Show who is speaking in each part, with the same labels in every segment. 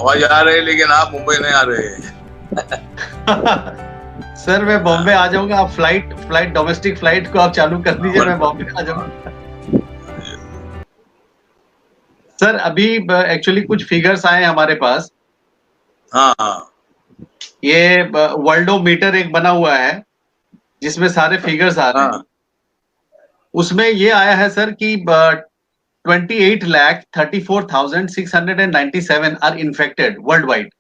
Speaker 1: आवाज आ रही है, लेकिन आप मुंबई नहीं आ रहे हैं।
Speaker 2: सर मैं बॉम्बे आ जाऊंगा, आप फ्लाइट डोमेस्टिक फ्लाइट को आप चालू कर दीजिए, मैं बॉम्बे आ जाऊंगा। सर अभी एक्चुअली कुछ फिगर्स आए हमारे पास।
Speaker 1: हाँ हाँ
Speaker 2: ये वर्ल्डोमीटर एक बना हुआ है जिसमें सारे फिगर्स आ रहे हैं।
Speaker 1: हाँ
Speaker 2: उसमें ये आया है सर कि 28,34,697 आर इन्फेक्टेड वर्ल्ड वाइड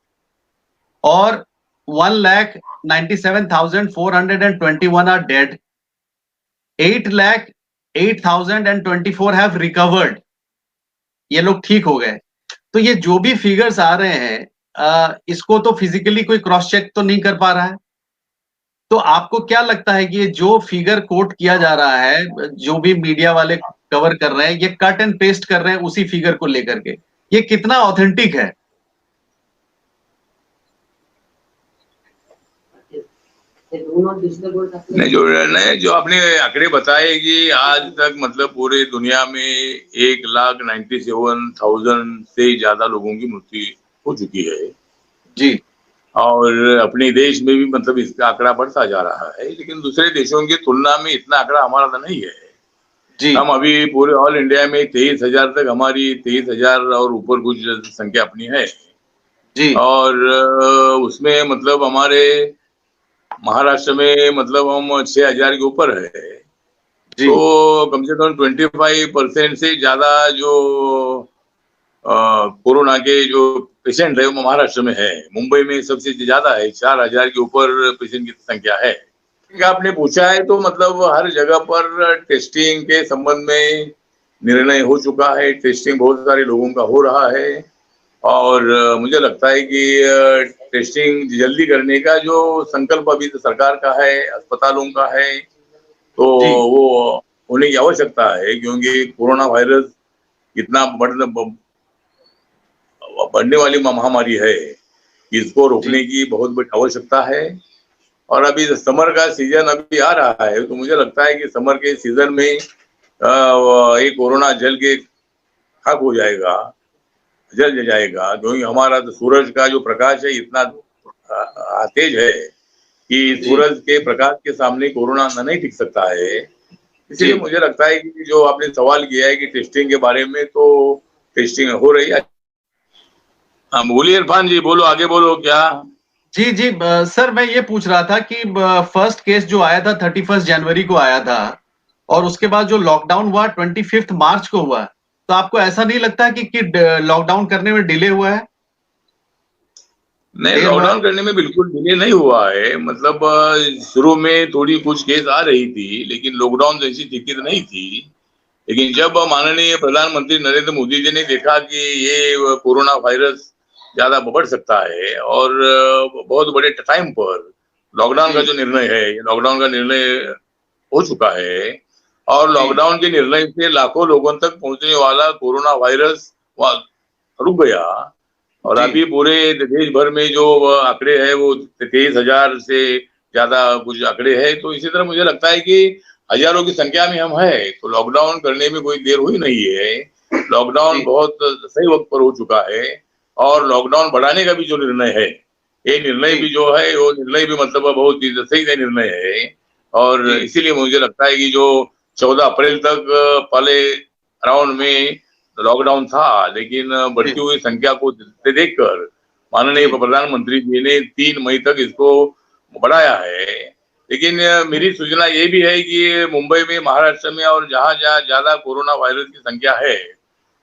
Speaker 2: और 1,97,421 आर डेड। 8,08,024 हैव रिकवर्ड, ये लोग ठीक हो गए। तो ये जो भी फिगर्स आ रहे हैं इसको तो फिजिकली कोई क्रॉस चेक तो नहीं कर पा रहा है। तो आपको क्या लगता है कि ये जो फिगर कोट किया जा रहा है, जो भी मीडिया वाले कवर कर रहे हैं, ये कट एंड पेस्ट कर रहे हैं उसी फिगर को लेकर के, ये कितना ऑथेंटिक है?
Speaker 1: नहीं, जो आपने आंकड़े बताए कि आज तक मतलब पूरे दुनिया में 1,97,000 से ज्यादा लोगों की मृत्यु हो चुकी है
Speaker 2: जी
Speaker 1: और अपने देश में भी मतलब इसका आंकड़ा बढ़ता जा रहा है, लेकिन दूसरे देशों की तुलना में इतना आंकड़ा हमारा तो नहीं है।
Speaker 2: जी
Speaker 1: हम अभी पूरे ऑल इंडिया में 23,000 तक, हमारी 23,000 और ऊपर कुछ संख्या अपनी है।
Speaker 2: जी
Speaker 1: और उसमें मतलब हमारे महाराष्ट्र में मतलब हम 6,000 के ऊपर है।
Speaker 2: जी
Speaker 1: तो कम से कम 25% से ज्यादा जो कोरोना के जो पेशेंट है वो महाराष्ट्र में है। मुंबई में सबसे ज्यादा है, 4,000 के ऊपर पेशेंट की संख्या है। आपने पूछा है तो मतलब हर जगह पर टेस्टिंग के संबंध में निर्णय हो चुका है। टेस्टिंग बहुत सारे लोगों का हो रहा है और मुझे लगता है कि टेस्टिंग जल्दी करने का जो संकल्प अभी तो सरकार का है, अस्पतालों का है, तो
Speaker 2: जी
Speaker 1: वो होने की आवश्यकता है, क्योंकि कोरोना वायरस इतना बढ़ने वाली महामारी है, इसको
Speaker 2: जी
Speaker 1: रोकने की बहुत बड़ी आवश्यकता है। और अभी समर का सीजन अभी आ रहा है, तो मुझे लगता है कि समर के सीजन में ये कोरोना जल के खाक हो जाएगा, जल जाएगा, क्योंकि हमारा तो सूरज का जो प्रकाश है इतना तेज है कि
Speaker 2: जी
Speaker 1: सूरज के प्रकाश के सामने कोरोना नहीं टिक सकता है।
Speaker 2: जी
Speaker 1: इसलिए मुझे लगता है कि जो आपने सवाल किया है कि टेस्टिंग के बारे में, तो टेस्टिंग हो रही है। हाँ बोलिए इरफान जी, बोलो, आगे बोलो क्या।
Speaker 2: जी जी सर मैं ये पूछ रहा था कि फर्स्ट केस जो आया था 31 जनवरी को आया था और उसके बाद जो लॉकडाउन हुआ 25 मार्च को हुआ, तो आपको ऐसा नहीं लगता है कि लॉकडाउन करने में डिले हुआ है,
Speaker 1: नहीं,
Speaker 2: देर हुआ है?
Speaker 1: लॉकडाउन करने में बिल्कुल डिले नहीं हुआ है। मतलब शुरू में थोड़ी कुछ केस आ रही थी, लेकिन लॉकडाउन जैसी स्थिति तो नहीं थी। लेकिन जब माननीय प्रधानमंत्री नरेंद्र मोदी जी ने देखा कि ये कोरोना वायरस ज्यादा बढ़ सकता है और बहुत बड़े टाइम पर लॉकडाउन का
Speaker 2: जी
Speaker 1: जो निर्णय है, लॉकडाउन का निर्णय हो चुका है और
Speaker 2: जी
Speaker 1: लॉकडाउन के निर्णय से लाखों लोगों तक पहुंचने वाला कोरोना वायरस रुक गया। और
Speaker 2: जी
Speaker 1: अभी पूरे देश भर में जो आंकड़े हैं वो 23,000 से ज्यादा कुछ आंकड़े हैं। तो इसी तरह मुझे लगता है कि हजारों की संख्या में हम है, तो लॉकडाउन करने में कोई देर हुई नहीं है। लॉकडाउन
Speaker 2: जी
Speaker 1: बहुत सही वक्त पर हो चुका है और लॉकडाउन बढ़ाने का भी जो निर्णय है, ये निर्णय
Speaker 2: जी
Speaker 1: भी जो है वो निर्णय भी मतलब बहुत ही सही निर्णय है। और
Speaker 2: जी
Speaker 1: इसीलिए मुझे लगता है कि जो 14 अप्रैल तक पहले राउंड में लॉकडाउन था, लेकिन
Speaker 2: जी
Speaker 1: बढ़ती हुई संख्या को देखकर माननीय
Speaker 2: जी
Speaker 1: प्रधानमंत्री जी ने 3 मई तक इसको बढ़ाया है। लेकिन मेरी सूचना ये भी है कि मुंबई में, महाराष्ट्र में और जहां जहां ज्यादा कोरोना वायरस की संख्या है,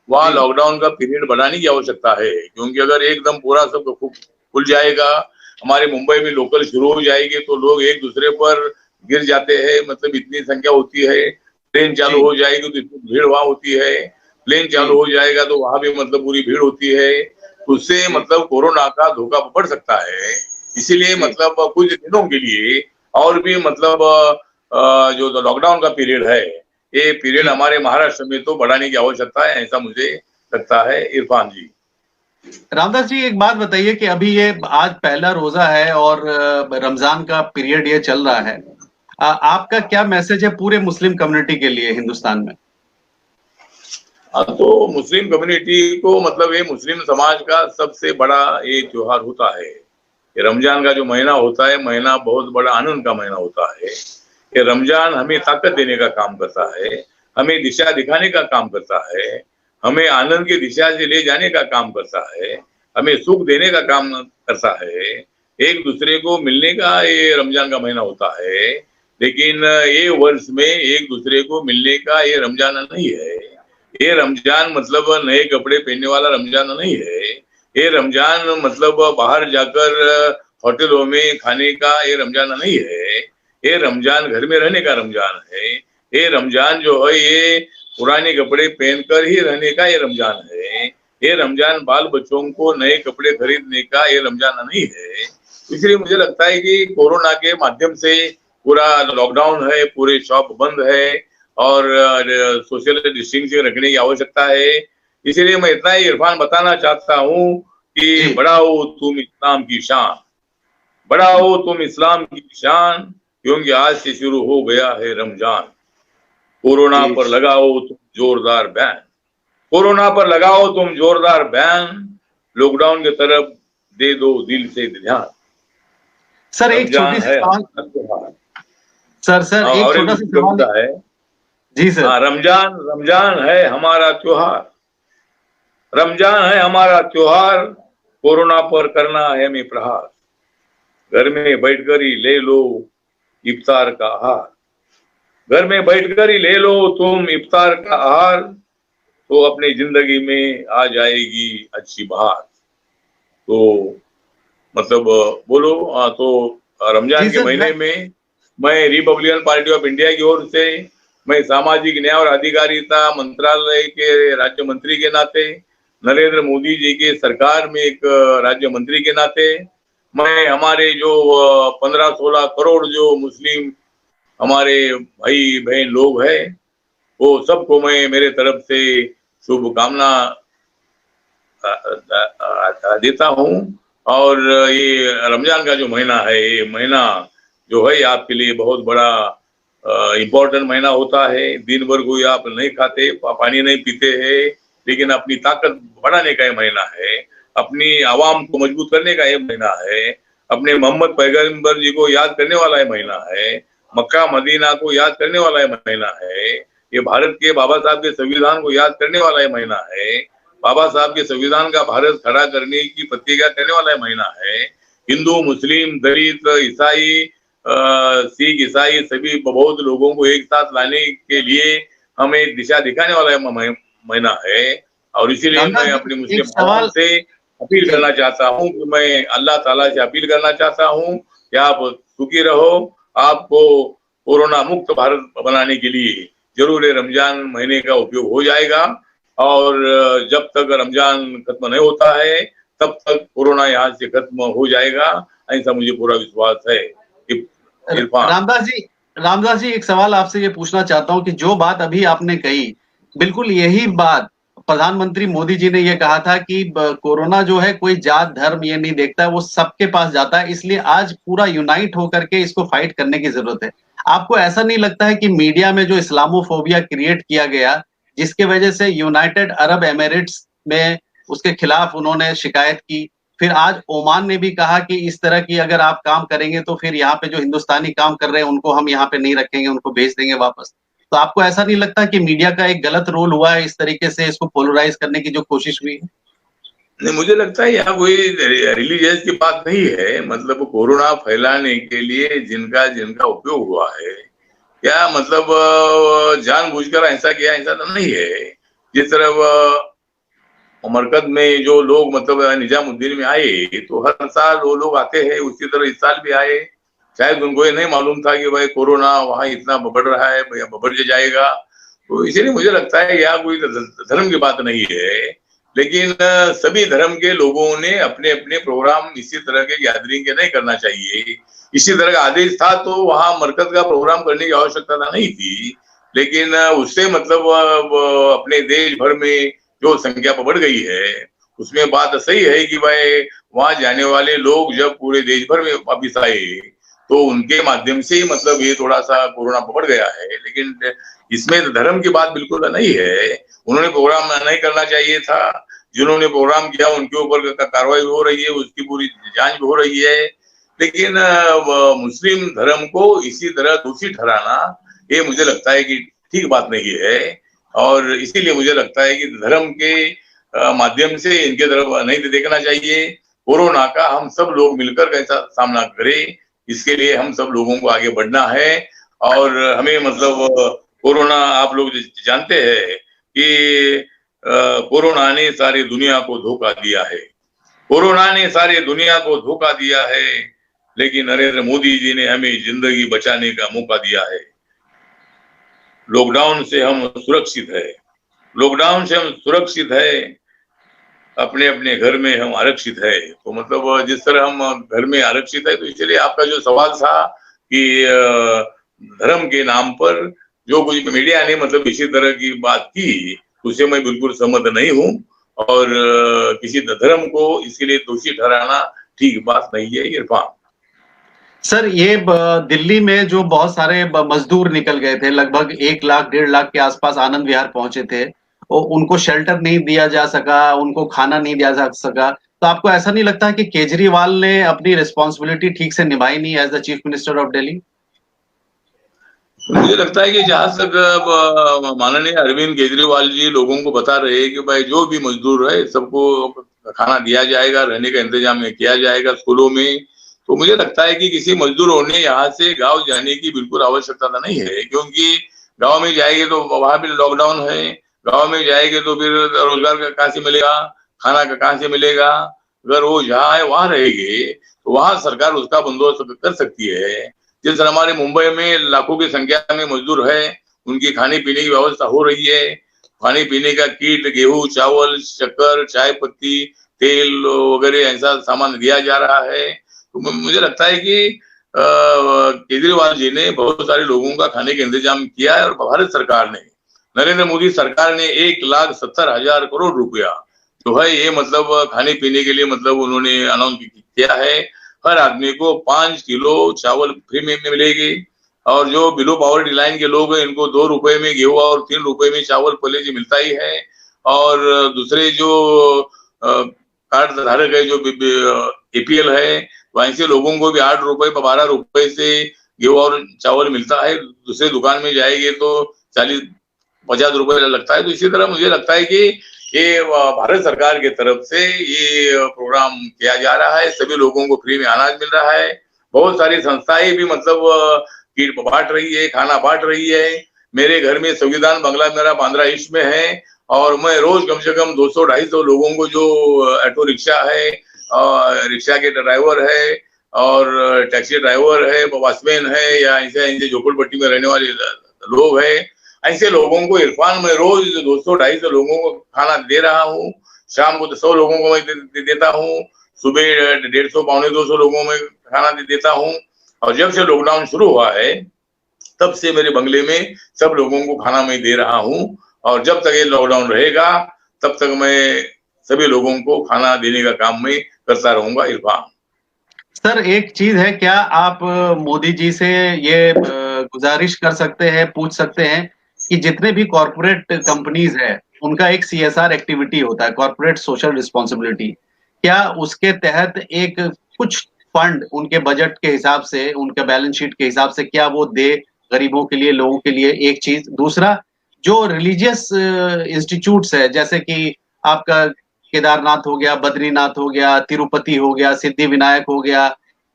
Speaker 1: वहां
Speaker 2: जी
Speaker 1: लॉकडाउन का पीरियड बढ़ाने की आवश्यकता है। क्योंकि अगर एकदम पूरा सब खुल जाएगा, हमारे मुंबई में लोकल शुरू हो जाएगी, तो लोग एक दूसरे पर गिर जाते हैं, मतलब इतनी संख्या होती है। ट्रेन चालू
Speaker 2: जी
Speaker 1: हो जाएगी तो इतनी भीड़ वहां होती है, प्लेन चालू
Speaker 2: जी
Speaker 1: हो जाएगा तो वहां भी मतलब पूरी भीड़ होती है, तो उससे
Speaker 2: जी
Speaker 1: मतलब कोरोना का धोखा बढ़ सकता है। इसीलिए
Speaker 2: जी
Speaker 1: मतलब कुछ दिनों के लिए और भी मतलब जो लॉकडाउन का पीरियड है, ये पीरियड
Speaker 2: जी
Speaker 1: हमारे महाराष्ट्र में तो बढ़ाने की आवश्यकता है, ऐसा मुझे लगता है इरफान जी।
Speaker 2: रामदास जी एक बात बताइए कि अभी ये आज पहला रोजा है और रमजान का पीरियड ये चल रहा है, आपका क्या मैसेज है पूरे मुस्लिम कम्युनिटी के लिए हिंदुस्तान में?
Speaker 1: हाँ, तो मुस्लिम कम्युनिटी को मतलब ये मुस्लिम समाज का सबसे बड़ा ये त्योहार होता है। ये रमजान का जो महीना होता है, महीना बहुत बड़ा आनंद का महीना होता है। ये रमजान हमें ताकत देने का काम करता है, हमें दिशा दिखाने का काम करता है, हमें आनंद की दिशा से ले जाने का काम करता है, हमें सुख देने का काम करता है, एक दूसरे को मिलने का ये रमजान का महीना होता है। लेकिन ये वर्ष में एक दूसरे को मिलने का ये रमजान नहीं है। ये रमजान मतलब नए कपड़े पहनने वाला रमजान नहीं है। ये रमजान मतलब बाहर जाकर होटलों में खाने का ये रमजान नहीं है। ये रमजान घर में रहने का रमजान है। ये रमजान जो है ये पुराने कपड़े पहनकर ही रहने का ये रमजान है। ये रमजान बाल बच्चों को नए कपड़े खरीदने का ये रमजान नहीं है। इसलिए मुझे लगता है कि कोरोना के माध्यम से पूरा लॉकडाउन है, पूरे शॉप बंद है और सोशल डिस्टेंसिंग रखने की आवश्यकता है। इसीलिए मैं इतना ही इरफान बताना चाहता हूँ कि बढ़ाओ तुम इस्लाम की शान, बढ़ाओ तुम इस्लाम की शान, क्योंकि आज से शुरू हो गया है रमजान। कोरोना पर लगाओ तुम जोरदार बैन, कोरोना पर लगाओ तुम जोरदार बैन, लॉकडाउन की तरफ दे दो दिल से ध्यान।
Speaker 2: सर एक छोटी सी सवाल, सर एक छोटा सा सवाल
Speaker 1: है
Speaker 2: जी सर।
Speaker 1: हाँ, रमजान है हमारा त्योहार, रमजान है हमारा त्योहार, कोरोना पर करना है हमें प्रहार। घर में बैठकर ही ले लो इफ्तार का आहार, घर में बैठकर ही ले लो तुम इफ्तार का आहार, तो अपनी जिंदगी में आ जाएगी अच्छी बहार। तो मतलब बोलो तो रमजान के महीने में मैं रिपब्लिकन पार्टी ऑफ इंडिया की ओर से, मैं सामाजिक न्याय और अधिकारिता मंत्रालय के राज्य मंत्री के नाते, नरेंद्र मोदी जी के सरकार में एक राज्य मंत्री के नाते, मैं हमारे जो 15-16 करोड़ जो मुस्लिम हमारे भाई बहन लोग हैं, वो सबको मैं मेरे तरफ से शुभकामना देता हूँ। और ये रमजान का जो महीना है, ये महीना जो है आपके लिए बहुत बड़ा इम्पोर्टेंट महीना होता है। दिन भर कोई आप नहीं खाते, पानी नहीं पीते हैं, लेकिन अपनी ताकत बढ़ाने का ये महीना है, अपनी आवाम को मजबूत करने का ये महीना है, अपने मोहम्मद पैगंबर जी को याद करने वाला ये महीना है, मक्का मदीना को याद करने वाला ये महीना है, ये भारत के बाबा साहब के संविधान को याद करने वाला ये महीना है, बाबा साहब के संविधान का भारत खड़ा करने की प्रतिज्ञा करने वाला महीना है। हिंदू, मुस्लिम, दलित, ईसाई, सिख, ईसाई सभी बौद्ध लोगों को एक साथ लाने के लिए हमें दिशा दिखाने वाला महीना है। और इसीलिए मैं अपनी मुस्लिम भाइयों से अपील करना चाहता हूँ कि मैं अल्लाह ताला से अपील करना चाहता हूँ कि आप सुखी रहो, आपको कोरोना मुक्त भारत बनाने के लिए जरूर रमजान महीने का उपयोग हो जाएगा। और जब तक रमजान खत्म नहीं होता है तब तक कोरोना यहाँ से खत्म हो जाएगा, ऐसा मुझे पूरा विश्वास है।
Speaker 2: रामदास जी एक सवाल आपसे ये पूछना चाहता हूँ कि जो बात अभी आपने कही, बिल्कुल यही बात प्रधानमंत्री मोदी जी ने ये कहा था कि कोरोना जो है कोई जात धर्म ये नहीं देखता है, वो सबके पास जाता है, इसलिए आज पूरा यूनाइट होकर के इसको फाइट करने की जरूरत है। आपको ऐसा नहीं लगता है कि मीडिया में जो इस्लामोफोबिया क्रिएट किया गया, जिसके वजह से यूनाइटेड अरब एमिरेट्स में उसके खिलाफ उन्होंने शिकायत की, फिर आज ओमान ने भी कहा कि इस तरह की अगर आप काम करेंगे तो फिर यहाँ पे जो हिंदुस्तानी काम कर रहे हैं उनको हम यहाँ पे नहीं रखेंगे, उनको भेज देंगे वापस। तो आपको ऐसा नहीं लगता कि मीडिया का एक गलत रोल हुआ है, इस तरीके से इसको पोलराइज करने की जो कोशिश हुई है?
Speaker 1: नहीं, मुझे लगता है यहाँ कोई रिलीजियस की बात नहीं है। मतलब कोरोना फैलाने के लिए जिनका उपयोग हुआ है, क्या मतलब जानबूझकर ऐसा किया, ऐसा तो नहीं है। जिस तरह मरकज में जो लोग मतलब निजामुद्दीन में आए, तो हर साल वो लोग आते हैं, उसी तरह इस साल भी आए। शायद उनको ये नहीं मालूम था कि भाई कोरोना वहां इतना बढ़ रहा है, बढ़ जाएगा। तो इसीलिए मुझे लगता है यहाँ कोई धर्म की बात नहीं है, लेकिन सभी धर्म के लोगों ने अपने अपने प्रोग्राम इसी तरह के गैदरिंग के नहीं करना चाहिए। इसी तरह का आदेश था तो वहां मरकज का प्रोग्राम करने की आवश्यकता नहीं थी, लेकिन उससे मतलब अपने देश भर में जो संख्या बढ़ गई है, उसमें बात सही है कि भाई वहां जाने वाले लोग जब पूरे देश भर में वापिस आए तो उनके माध्यम से ही मतलब ये थोड़ा सा कोरोना पकड़ गया है। लेकिन इसमें धर्म की बात बिल्कुल नहीं है। उन्होंने प्रोग्राम नहीं करना चाहिए था। जिन्होंने प्रोग्राम किया उनके ऊपर कार्रवाई हो रही है, उसकी पूरी जांच भी हो रही है। लेकिन मुस्लिम धर्म को इसी तरह दोषी ठहराना, ये मुझे लगता है कि ठीक बात नहीं है। और इसीलिए मुझे लगता है कि धर्म के माध्यम से इनके तरफ नहीं देखना चाहिए। कोरोना का हम सब लोग मिलकर कैसा सामना करें, इसके लिए हम सब लोगों को आगे बढ़ना है। और हमें मतलब कोरोना, आप लोग जानते हैं कि कोरोना ने सारी दुनिया को धोखा दिया है। कोरोना ने सारी दुनिया को धोखा दिया है, लेकिन नरेंद्र मोदी जी ने हमें जिंदगी बचाने का मौका दिया है। लॉकडाउन से हम सुरक्षित है, लॉकडाउन से हम सुरक्षित है, अपने अपने घर में हम आरक्षित है। तो मतलब जिस तरह हम घर में आरक्षित है, तो इसलिए आपका जो सवाल था कि धर्म के नाम पर जो कुछ मीडिया ने मतलब इसी तरह की बात की, उससे मैं बिल्कुल सहमत नहीं हूँ। और किसी धर्म को इसके लिए दोषी ठहराना ठीक बात नहीं है। इरफान
Speaker 2: सर, ये दिल्ली में जो बहुत सारे मजदूर निकल गए थे, लगभग 1 लाख 1.5 लाख के आसपास आनंद विहार पहुंचे थे, उनको शेल्टर नहीं दिया जा सका, उनको खाना नहीं दिया जा सका। तो आपको ऐसा नहीं लगता कि केजरीवाल ने अपनी रिस्पॉन्सिबिलिटी ठीक से निभाई नहीं as the chief minister of Delhi?
Speaker 1: मुझे लगता है कि जहां तक माननीय अरविंद केजरीवाल जी लोगों को बता रहे हैं कि भाई जो भी मजदूर है सबको खाना दिया जाएगा, रहने का इंतजाम किया जाएगा स्कूलों में। तो मुझे लगता है कि किसी मजदूर ने यहाँ से गांव जाने की बिल्कुल आवश्यकता तो नहीं है, क्योंकि गांव में जाएंगे तो वहां भी लॉकडाउन है। गांव में जाएंगे तो फिर रोजगार का कहाँ से मिलेगा, खाना का कहाँ से मिलेगा। अगर वो जहाँ है वहां रहेंगे तो वहां सरकार उसका बंदोबस्त कर सकती है। जिस तरह हमारे मुंबई में लाखों की संख्या में मजदूर है, उनकी खाने पीने की व्यवस्था हो रही है। खाने पीने का किट, गेहूं, चावल, शक्कर, चाय पत्ती, तेल वगैरह ऐसा सामान दिया जा रहा है। तो मुझे लगता है कि केजरीवाल जी ने बहुत सारे लोगों का खाने का इंतजाम किया है। और भारत सरकार ने, नरेंद्र मोदी सरकार ने 1,70,000 करोड़ रुपया जो है ये मतलब खाने पीने के लिए मतलब उन्होंने अनाउंस किया है। हर आदमी को 5 किलो चावल फ्री में मिलेगी। और जो बिलो पॉवर्टी लाइन के लोग हैं इनको 2 रुपए में गेहूं और 3 रुपए में चावल पहले से मिलता ही है। और दूसरे जो कार्ड धारक है, जो एपीएल है, वहीं से लोगों को भी 8 रुपए 12 रुपए से गेहूं और चावल मिलता है। दूसरे दुकान में जाएंगे तो 40-50 रुपए लगता है। तो इसी तरह मुझे लगता है कि ये भारत सरकार की तरफ से ये प्रोग्राम किया जा रहा है। सभी लोगों को फ्री में अनाज मिल रहा है। बहुत सारी संस्थाएं भी मतलब किट बांट रही है, खाना बांट रही है। मेरे घर में संविधान बंगला मेरा बांद्रा ईस्ट में है, और मैं रोज कम से कम 200-250 लोगों को, जो ऑटो रिक्शा है, रिक्शा के ड्राइवर है और टैक्सी ड्राइवर है, वॉचमैन है, या ऐसे झोपड़पट्टी में रहने वाले लोग है, ऐसे लोगों को इरफान मैं रोज 200-250 लोगों को खाना दे रहा हूँ। शाम को 100 लोगों को मैं देता हूँ। सुबह 150-200 लोगों में खाना देता हूँ। और जब से लॉकडाउन शुरू हुआ है तब से मेरे बंगले में सब लोगों को खाना मैं दे रहा हूँ। और जब तक ये लॉकडाउन रहेगा तब तक मैं सभी लोगों को खाना देने का काम मैं करता रहूंगा। इरफान
Speaker 2: सर, एक चीज है, क्या आप मोदी जी से ये गुजारिश कर सकते हैं, पूछ सकते हैं कि जितने भी कॉर्पोरेट कंपनीज है उनका एक सीएसआर एक्टिविटी होता है, कॉर्पोरेट सोशल रिस्पॉन्सिबिलिटी, क्या उसके तहत एक कुछ फंड उनके बजट के हिसाब से, उनके बैलेंस शीट के हिसाब से क्या वो दे गरीबों के लिए, लोगों के लिए? एक चीज। दूसरा, जो रिलीजियस इंस्टीट्यूट्स है, जैसे कि आपका केदारनाथ हो गया, बद्रीनाथ हो गया, तिरुपति हो गया, सिद्धि विनायक हो गया,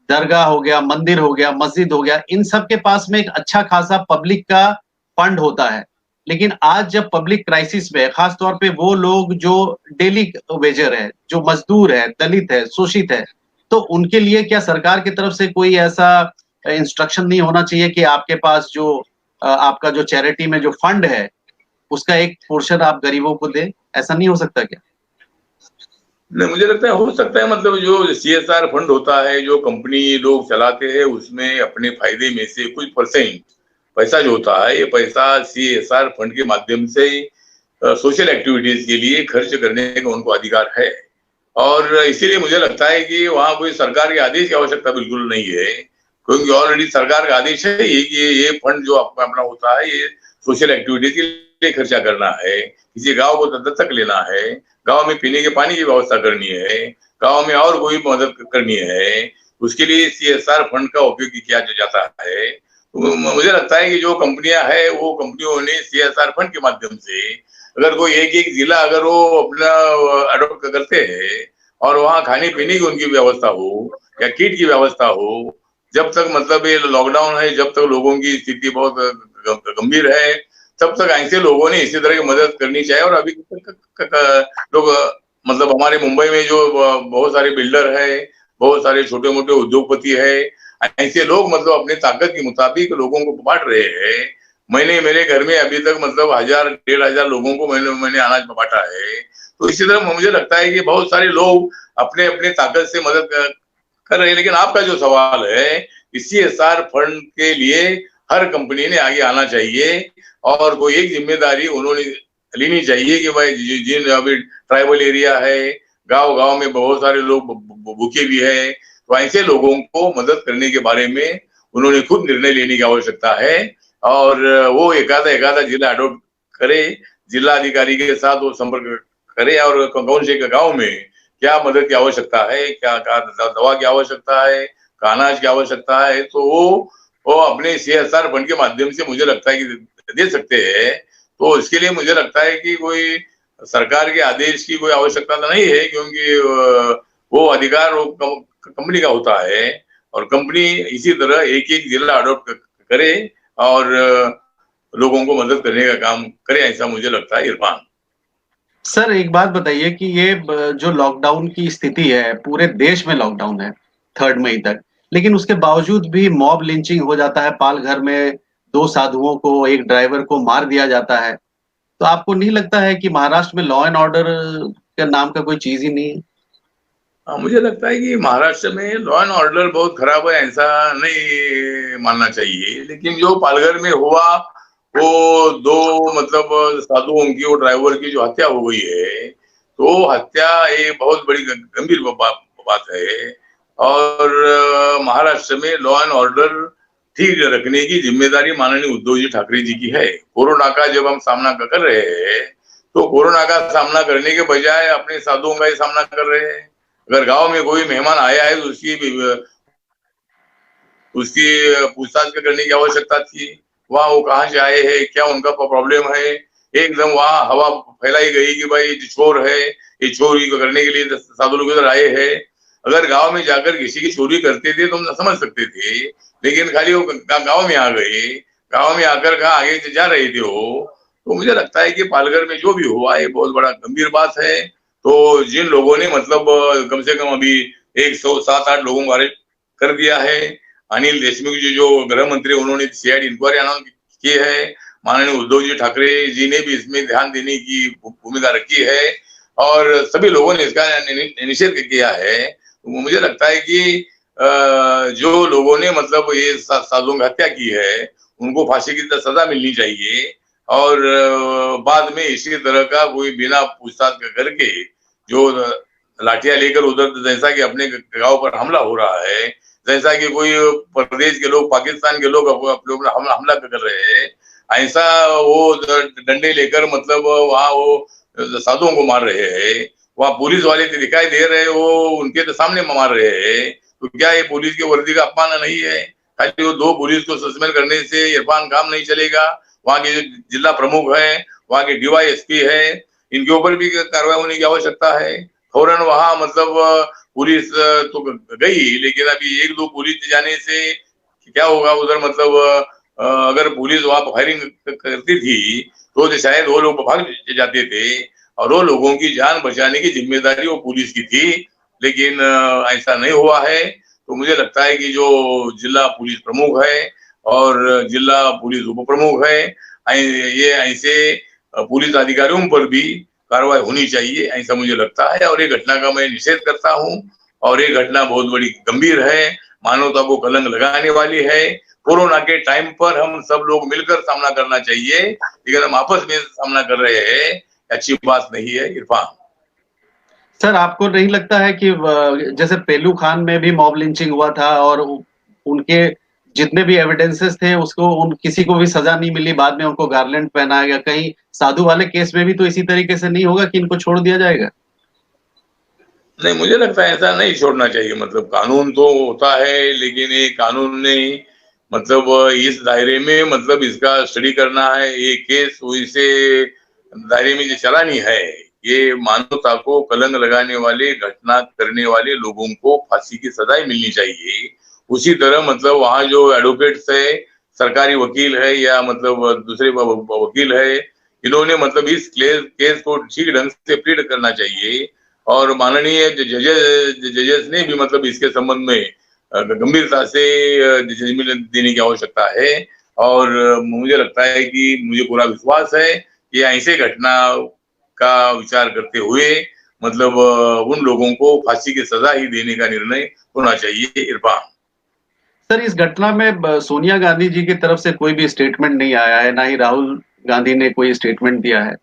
Speaker 2: दरगाह हो गया, मंदिर हो गया, मस्जिद हो गया, इन सब के पास में एक अच्छा खासा पब्लिक का फंड होता है। लेकिन आज जब पब्लिक क्राइसिस में, खास तौर पे वो लोग जो डेली वेजर है, जो मजदूर है, दलित है, शोषित है, तो उनके लिए क्या सरकार की तरफ से कोई ऐसा इंस्ट्रक्शन नहीं होना चाहिए कि आपके पास जो आपका जो चैरिटी में जो फंड है उसका एक पोर्शन आप गरीबों को दे? ऐसा नहीं हो सकता क्या?
Speaker 1: नहीं, मुझे लगता है हो सकता है। मतलब जो सीएसआर फंड होता है, जो कंपनी लोग चलाते हैं, उसमें अपने फायदे में से कुछ परसेंट पैसा जो होता है, ये पैसा सीएसआर फंड के माध्यम से सोशल एक्टिविटीज के लिए खर्च करने का उनको अधिकार है। और इसीलिए मुझे लगता है कि वहां कोई सरकार के आदेश की आवश्यकता बिल्कुल नहीं है। क्योंकि ऑलरेडी सरकार का आदेश है कि ये फंड जो अपना होता है ये सोशल एक्टिविटी के लिए खर्चा करना है, किसी गांव को दत्तक लेना है, गांव में पीने के पानी की व्यवस्था करनी है, गांव में और कोई मदद करनी है, उसके लिए CSR फंड का उपयोग किया जाता है। तो मुझे लगता है कि जो कंपनियां हैं वो कंपनियों ने CSR फंड के माध्यम से अगर कोई एक जिला अगर वो अपना अडॉप्ट करते हैं और वहाँ खाने पीने की उनकी व्यवस्था हो या किट की व्यवस्था हो, जब तक मतलब ये लॉकडाउन है, जब तक लोगों की स्थिति बहुत गंभीर है, तब तक ऐसे लोगों ने इसी तरह की मदद करनी चाहिए। और अभी लोग मतलब हमारे मुंबई में जो बहुत सारे बिल्डर है, बहुत सारे छोटे मोटे उद्योगपति है, ऐसे लोग मतलब अपने ताकत के मुताबिक लोगों को बांट रहे हैं। मैंने मेरे घर में अभी तक मतलब 1000-1500 लोगों को मैंने अनाज बांटा है। तो इसी तरह मुझे लगता है कि बहुत सारे लोग अपने अपने ताकत से मदद कर रहे हैं। लेकिन आपका जो सवाल है, CSR फंड के लिए हर कंपनी ने आगे आना चाहिए और कोई एक जिम्मेदारी उन्होंने लेनी चाहिए कि भाई जिन अभी ट्राइबल एरिया है, गांव-गांव में बहुत सारे लोग भूखे भी है, तो ऐसे लोगों को मदद करने के बारे में उन्होंने खुद निर्णय लेने की आवश्यकता है और वो एकाधा जिला अडॉप्ट करे, जिला अधिकारी के साथ वो संपर्क करे और कौन से गांव में क्या मदद की आवश्यकता है, क्या दवा की आवश्यकता है, अनाज की आवश्यकता है, तो वो अपने CSR फंड के माध्यम से मुझे लगता है कि दे सकते हैं। तो इसके लिए मुझे लगता है कि कोई सरकार के आदेश की कोई आवश्यकता तो नहीं है, क्योंकि वो अधिकार वो कंपनी का होता है और कंपनी इसी तरह एक जिला अडॉप्ट करे और लोगों को मदद करने का काम करे, ऐसा मुझे लगता है। इरफान
Speaker 2: सर एक बात बताइए कि ये जो लॉकडाउन की स्थिति है, पूरे देश में लॉकडाउन है 3 मई तक, लेकिन उसके बावजूद भी मॉब लिंचिंग हो जाता है। पालघर में 2 साधुओं को, एक ड्राइवर को मार दिया जाता है। तो आपको नहीं लगता है कि महाराष्ट्र में लॉ एंड ऑर्डर के नाम का कोई चीज ही नहीं है?
Speaker 1: मुझे लगता है कि महाराष्ट्र में लॉ एंड ऑर्डर बहुत खराब है, ऐसा नहीं मानना चाहिए। लेकिन जो पालघर में हुआ, वो 2 मतलब साधुओं की और ड्राइवर की जो हत्या हो गई है, तो हत्या एक बहुत बड़ी गंभीर बात है और महाराष्ट्र में लॉ एंड ऑर्डर ठीक रखने की जिम्मेदारी माननीय उद्धव जी ठाकरे जी की है। कोरोना का जब हम सामना कर रहे हैं, तो कोरोना का सामना करने के बजाय अपने साधुओं का ही सामना कर रहे हैं। अगर गांव में कोई मेहमान आया है तो उसकी पूछताछ करने की आवश्यकता थी। वहां वो कहाँ से आए हैं, क्या उनका प्रॉब्लम है। एकदम वहां हवा फैलाई गई कि भाई चोर है, ये चोरी करने के लिए साधु लोग इधर आए हैं। अगर गांव में जाकर किसी की चोरी करते थे तो हम समझ सकते थे, लेकिन खाली वो गांव में आ गए, गांव में आकर कहा आगे जा रहे थे वो। तो मुझे लगता है कि पालघर में जो भी हुआ है बहुत बड़ा गंभीर बात है। तो जिन लोगों ने मतलब कम से कम अभी 107-8 लोगों को अरेस्ट कर दिया है। अनिल देशमुख जी जो गृह मंत्री, उन्होंने CID इंक्वायरी अनाउंस की है। माननीय उद्धव जी ठाकरे जी ने भी इसमें ध्यान देने की भूमिका रखी है और सभी लोगों ने इसका निषेध किया है। तो मुझे लगता है कि जो लोगों ने मतलब ये साधुओं की हत्या की है, उनको फांसी की सजा मिलनी चाहिए और बाद में इसी तरह का कोई बिना पूछताछ करके जो लाठियां लेकर उधर, जैसा कि अपने गांव पर हमला हो रहा है, जैसा कि कोई प्रदेश के लोग, पाकिस्तान के लोग अपने ऊपर हमला कर रहे हैं, ऐसा वो डंडे लेकर मतलब वहां वो साधुओं को मार रहे हैं। वहां पुलिस वाले दिखाई दे रहे हैं, वो उनके तो सामने मार रहे हैं। तो क्या ये पुलिस की वर्दी का अपमान नहीं है? खाली वो 2 पुलिस को सस्पेंड करने से इरफान काम नहीं चलेगा। वहां के जिला प्रमुख है, वहां के DYSP है, इनके ऊपर भी कार्रवाई होने की आवश्यकता है। फौरन वहां मतलब पुलिस तो गई, लेकिन अभी 1-2 पुलिस जाने से क्या होगा उधर, मतलब अगर पुलिस वहां फायरिंग करती थी तो शायद वो लोग भाग जाते थे और वो लोगों की जान बचाने की जिम्मेदारी वो पुलिस की थी। लेकिन ऐसा नहीं हुआ है। तो मुझे लगता है कि जो जिला पुलिस प्रमुख है और जिला पुलिस उप प्रमुख है, ये ऐसे पुलिस अधिकारियों पर भी कार्रवाई होनी चाहिए, ऐसा मुझे लगता है। और ये घटना का मैं निषेध करता हूं और ये घटना बहुत बड़ी गंभीर है, मानवता को कलंक लगाने वाली है। कोरोना के टाइम पर हम सब लोग मिलकर सामना करना चाहिए, लेकिन हम आपस में सामना कर रहे हैं, अच्छी बात नहीं है। इरफान
Speaker 2: सर आपको नहीं लगता है कि जैसे पेलू खान में भी मॉब लिंचिंग हुआ था और उनके जितने भी एविडेंसेस थे उसको उन किसी को भी सजा नहीं मिली, बाद में उनको गार्लैंड पहनाया गया। कहीं साधु वाले केस में भी तो इसी तरीके से नहीं होगा कि इनको छोड़ दिया जाएगा?
Speaker 1: नहीं, मुझे लगता है ऐसा नहीं छोड़ना चाहिए। मतलब कानून तो होता है, लेकिन ये कानून ने मतलब इस दायरे में मतलब इसका स्टडी करना है। ये केस इसे दायरे में जो चलानी है, ये मानवता को कलंक लगाने वाले, घटना करने वाले लोगों को फांसी की सजाएं मिलनी चाहिए। उसी तरह मतलब वहाँ जो एडवोकेट्स है, सरकारी वकील है या मतलब दूसरे वकील है, इन्होंने मतलब इस केस को ठीक ढंग से प्लीड करना चाहिए। और माननीय जजेस ने भी मतलब इसके संबंध में गंभीरता से जजमेंट देने की आवश्यकता है। और मुझे लगता है कि मुझे पूरा विश्वास है कि ऐसे घटना का विचार करते हुए मतलब उन लोगों को फांसी की सजा ही देने का निर्णय होना चाहिए। इरफान
Speaker 2: सर, इस घटना में सोनिया गांधी जी की तरफ से कोई भी स्टेटमेंट नहीं आया है, ना ही राहुल गांधी ने कोई स्टेटमेंट दिया है।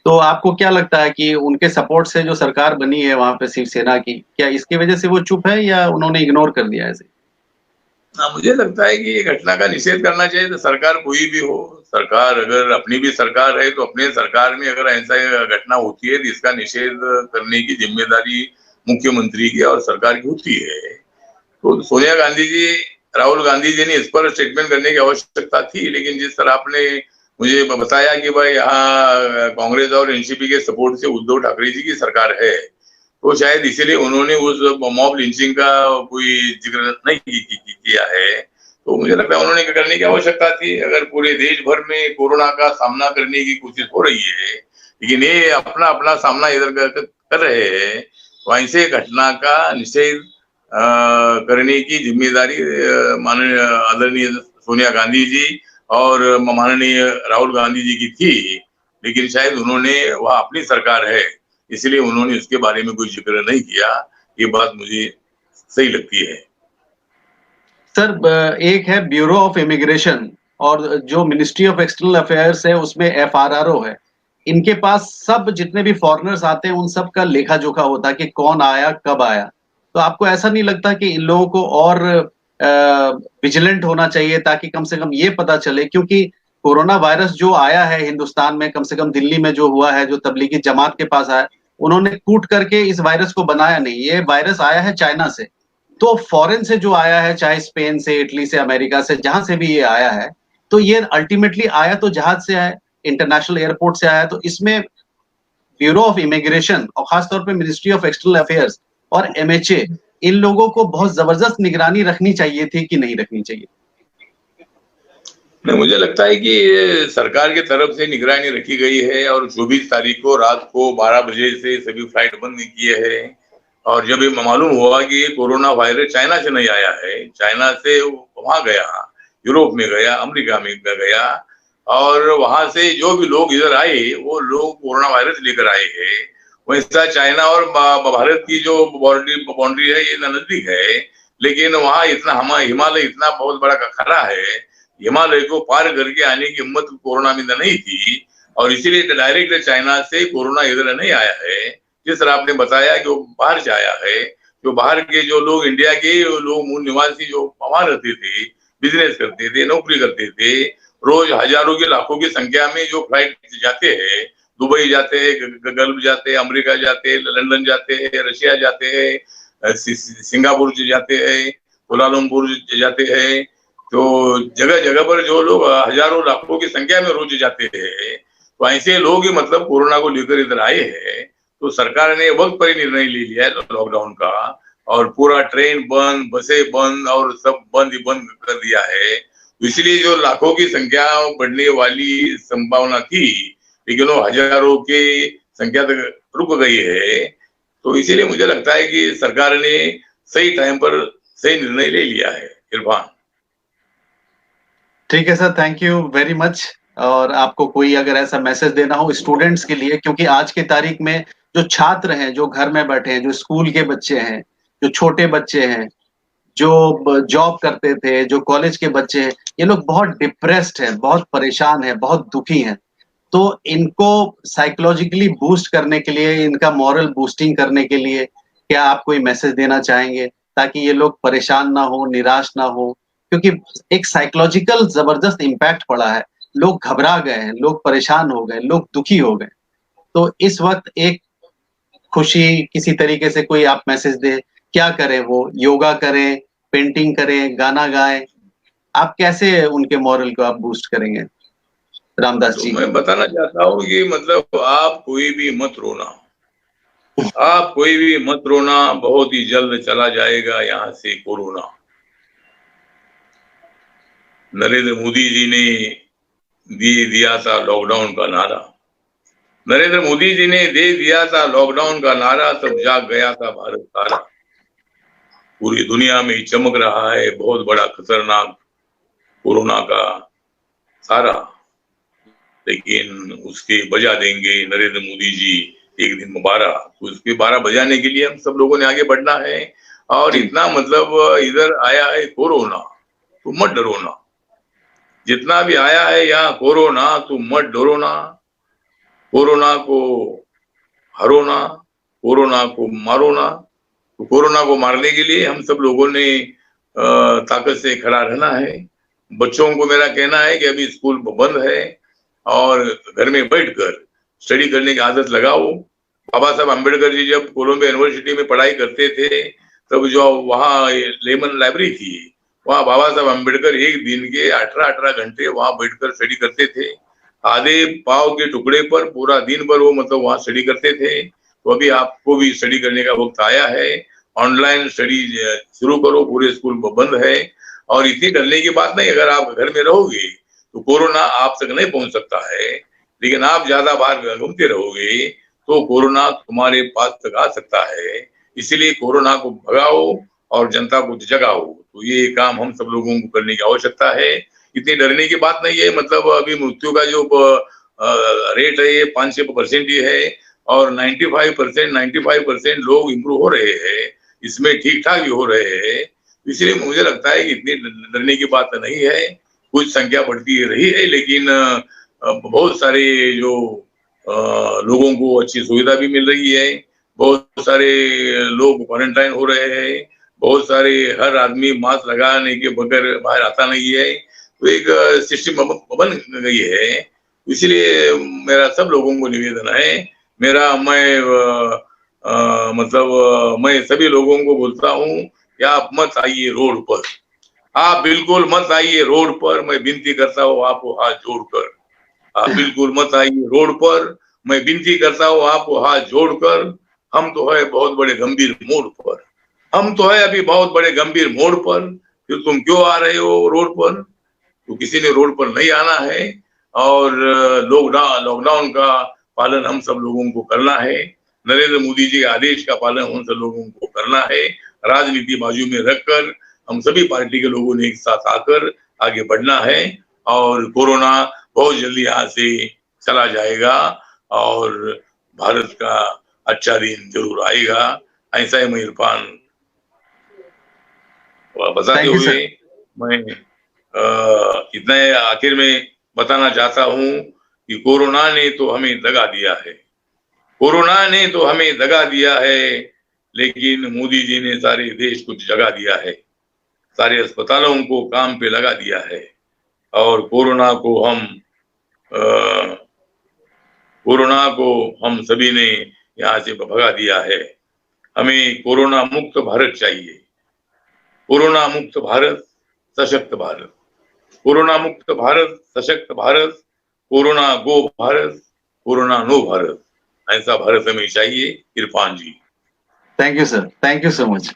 Speaker 2: तो आपको क्या लगता है कि उनके सपोर्ट से जो सरकार बनी है वहां पे शिवसेना की, क्या इसकी वजह से वो चुप है या उन्होंने इग्नोर कर दिया ऐसे?
Speaker 1: मुझे लगता है कि ये घटना का निषेध करना चाहिए। तो सरकार कोई भी हो, सरकार अगर अपनी भी सरकार है तो अपने सरकार में अगर ऐसा घटना होती है तो इसका निषेध करने की जिम्मेदारी मुख्यमंत्री की और सरकार की होती है। तो सोनिया गांधी जी, राहुल गांधी जी ने इस पर स्टेटमेंट करने की आवश्यकता थी, लेकिन जिस तरह आपने मुझे बताया कि भाई यहाँ कांग्रेस और एनसीपी के सपोर्ट से उद्धव ठाकरे जी की सरकार है, तो शायद इसीलिए उन्होंने उस मॉब लिंचिंग का कोई जिक्र नहीं किया है। तो मुझे लगता है उन्होंने करने की आवश्यकता थी। अगर पूरे देश भर में कोरोना का सामना करने की कोशिश हो रही है, लेकिन ये अपना अपना सामना इधर कर रहे हैं, तो ऐसे घटना का निषेध करने की जिम्मेदारी माननीय आदरणीय सोनिया गांधी जी और माननीय राहुल गांधी जी की थी। लेकिन शायद उन्होंने, वह अपनी सरकार है इसलिए उन्होंने उसके बारे में कोई जिक्र नहीं किया। ये बात मुझे सही लगती है।
Speaker 2: सर, एक है ब्यूरो ऑफ इमिग्रेशन और जो मिनिस्ट्री ऑफ एक्सटर्नल अफेयर्स है उसमें एफआरआरओ है। इनके पास सब जितने भी फॉरेनर्स आते हैं उन सब का लेखा जोखा होता है कि कौन आया कब आया। तो आपको ऐसा नहीं लगता कि इन लोगों को और विजिलेंट होना चाहिए ताकि कम से कम ये पता चले, क्योंकि कोरोना वायरस जो आया है हिंदुस्तान में, कम से कम दिल्ली में जो हुआ है, जो तबलीगी जमात के पास आया, उन्होंने कूट करके इस वायरस को बनाया नहीं। ये वायरस आया है चाइना से। तो फॉरेन से जो आया है, चाहे स्पेन से, इटली से, अमेरिका से, जहां से भी ये आया है, तो ये अल्टीमेटली आया तो जहाज से है, इंटरनेशनल एयरपोर्ट से आया। तो इसमें ब्यूरो ऑफ इमिग्रेशन और खासतौर पे मिनिस्ट्री ऑफ एक्सटर्नल अफेयर्स और एमएचए, इन लोगों को बहुत जबरदस्त निगरानी रखनी चाहिए थी कि नहीं रखनी चाहिए?
Speaker 1: नहीं, मुझे लगता है कि सरकार की तरफ से निगरानी रखी गई है और 24 तारीख को रात को 12 बजे से सभी फ्लाइट बंद किए हैं। और जब ये मालूम हुआ कि ये कोरोना वायरस चाइना से नहीं आया है, चाइना से वहां गया, यूरोप में गया, अमेरिका में गया, और वहां से जो भी लोग इधर आए वो लोग कोरोना वायरस लेकर आए हैं। वैसा चाइना और भारत की जो बाउंड्री है ये नजदीक है, लेकिन वहां इतना हिमालय इतना बहुत बड़ा खड़ा है, हिमालय को पार करके आने की हिम्मत कोरोना में नहीं थी। और इसीलिए डायरेक्ट चाइना से कोरोना इधर नहीं आया है। जिस तरह आपने बताया कि वो बाहर से आया है, जो बाहर के जो लोग, इंडिया के लोग, मूल निवासी जो वहां रहते थे, बिजनेस करते थे, नौकरी करते थे, रोज हजारों की लाखों की संख्या में जो फ्लाइट जाते हैं, दुबई जाते हैं, गल्फ जाते हैं, अमेरिका जाते हैं, लंदन जाते हैं, रशिया जाते हैं, सिंगापुर जाते हैं, कोलालमपुर जाते हैं। तो जगह जगह पर जो लोग हजारों लाखों की संख्या में रोज जाते हैं, तो ऐसे लोग ही मतलब कोरोना को लेकर इधर आए हैं। तो सरकार ने वक्त पर ही निर्णय ले लिया है लॉकडाउन का, और पूरा ट्रेन बंद, बसें बंद और सब बंद ही बंद कर दिया है। तो इसलिए जो लाखों की संख्या बढ़ने वाली संभावना थी, लेकिन वो हजारों की संख्या तक रुक गई है। तो इसीलिए मुझे लगता है कि सरकार ने सही टाइम पर सही निर्णय ले लिया है। इरफान,
Speaker 2: ठीक है sir, thank you very much. और आपको कोई अगर ऐसा मैसेज देना हो स्टूडेंट्स के लिए, क्योंकि आज की तारीख में जो छात्र हैं, जो घर में बैठे हैं, जो स्कूल के बच्चे हैं, जो छोटे बच्चे हैं, जो जॉब करते थे, जो कॉलेज के बच्चे हैं, ये लोग बहुत डिप्रेस्ड हैं, बहुत परेशान हैं, बहुत दुखी हैं। तो इनको साइकोलॉजिकली बूस्ट करने के लिए, इनका मॉरल बूस्टिंग करने के लिए क्या आप कोई मैसेज देना चाहेंगे ताकि ये लोग परेशान ना हो, निराश ना हो क्योंकि एक साइकोलॉजिकल जबरदस्त इम्पैक्ट पड़ा है, लोग घबरा गए हैं, लोग परेशान हो गए, लोग दुखी हो गए। तो इस वक्त एक खुशी किसी तरीके से कोई आप मैसेज दे, क्या करें वो? योगा करें, पेंटिंग करें, गाना गाएं? आप कैसे उनके मॉरल को आप बूस्ट करेंगे रामदास
Speaker 1: तो
Speaker 2: जी?
Speaker 1: मैं बताना चाहता हूँ कि मतलब आप कोई भी मत रोना, आप कोई भी मत रोना, बहुत ही जल्द चला जाएगा यहाँ से कोरोना। नरेंद्र मोदी जी ने दिया था लॉकडाउन का नारा, नरेंद्र मोदी जी ने दे दिया था लॉकडाउन का नारा, तब जाग गया था भारत सारा। पूरी दुनिया में चमक रहा है बहुत बड़ा खतरनाक कोरोना का सारा, लेकिन उसके बजा देंगे नरेंद्र मोदी जी एक दिन 12। तो उसके 12 बजाने के लिए हम सब लोगों ने आगे बढ़ना है। और इतना मतलब इधर आया है कोरोना, तो मत डरो ना। जितना भी आया है यहाँ कोरोना, तो मत डरो ना। कोरोना को हरो ना, कोरोना को मारो ना। तो कोरोना को मारने के लिए हम सब लोगों ने ताकत से खड़ा रहना है। बच्चों को मेरा कहना है कि अभी स्कूल बंद है और घर में बैठकर स्टडी करने की आदत लगाओ। बाबा साहब अम्बेडकर जी जब कोलंबिया यूनिवर्सिटी में पढ़ाई करते थे, तब जो वहाँ लेमन लाइब्रेरी थी, वहाँ बाबा साहब अम्बेडकर एक दिन के 18-18 घंटे वहाँ बैठकर स्टडी करते थे। आधे पाव के टुकड़े पर पूरा दिन भर वो मतलब वहाँ स्टडी करते थे। तो अभी आपको भी स्टडी करने का वक्त आया है। ऑनलाइन स्टडी शुरू करो, पूरे स्कूल बंद है। और इतनी डरने की बात नहीं, अगर आप घर में रहोगे तो कोरोना आप तक नहीं पहुंच सकता है, लेकिन आप ज्यादा बाहर घूमते रहोगे तो कोरोना तुम्हारे पास तक आ सकता है। इसलिए कोरोना को भगाओ और जनता को जगाओ। तो ये काम हम सब लोगों को करने की आवश्यकता है। इतनी डरने की बात नहीं है। मतलब अभी मृत्यु का जो रेट है ये 5-6% ही है और 95% लोग इम्प्रूव हो रहे हैं, इसमें ठीक ठाक भी हो रहे हैं। इसलिए मुझे लगता है कि इतनी डरने की बात नहीं है। कुछ संख्या बढ़ती रही है, लेकिन बहुत सारे जो लोगों को अच्छी सुविधा भी मिल रही है। बहुत सारे लोग क्वारंटाइन हो रहे हैं, बहुत सारे हर आदमी मास्क लगाने के बगैर बाहर आता नहीं है। तो एक सिस्टम बन गई है। इसलिए मेरा सब लोगों को निवेदन है, मैं सभी लोगों को बोलता हूँ कि आप मत आइए रोड पर, आप बिल्कुल मत आइए रोड पर। मैं विनती करता हूँ आपको हाथ जोड़कर, आप बिल्कुल मत आइए रोड पर। मैं विनती करता हूँ आपको हाथ जोड़कर। हम तो है बहुत बड़े गंभीर मोड़ पर, हम तो है अभी बहुत बड़े गंभीर मोड़ पर। फिर तुम क्यों आ रहे हो रोड पर? तो किसी ने रोड पर नहीं आना है। और लॉकडाउन का पालन हम सब लोगों को करना है। नरेंद्र मोदी जी के आदेश का पालन हम सब लोगों को करना है। राजनीति बाजू में रखकर हम सभी पार्टी के लोगों ने एक साथ आकर आगे बढ़ना है और कोरोना बहुत जल्दी यहाँ से चला जाएगा और भारत का अच्छा दिन जरूर आएगा। ऐसा ही मैं इरफान बताते हुए मैं इतना आखिर में बताना चाहता हूँ कि कोरोना ने तो हमें दगा दिया है, कोरोना ने तो हमें दगा दिया है, लेकिन मोदी जी ने सारे देश को जगा दिया है, सारे अस्पतालों को काम पे लगा दिया है और कोरोना को हम सभी ने यहाँ से भगा दिया है। हमें कोरोना मुक्त भारत चाहिए, कोरोना मुक्त भारत, सशक्त भारत, कोरोना मुक्त भारत, सशक्त Bharat, corona go Bharat, corona no Bharat. ऐसा भारत हमें चाहिए Irfan ji.
Speaker 2: Thank you sir, thank you so much.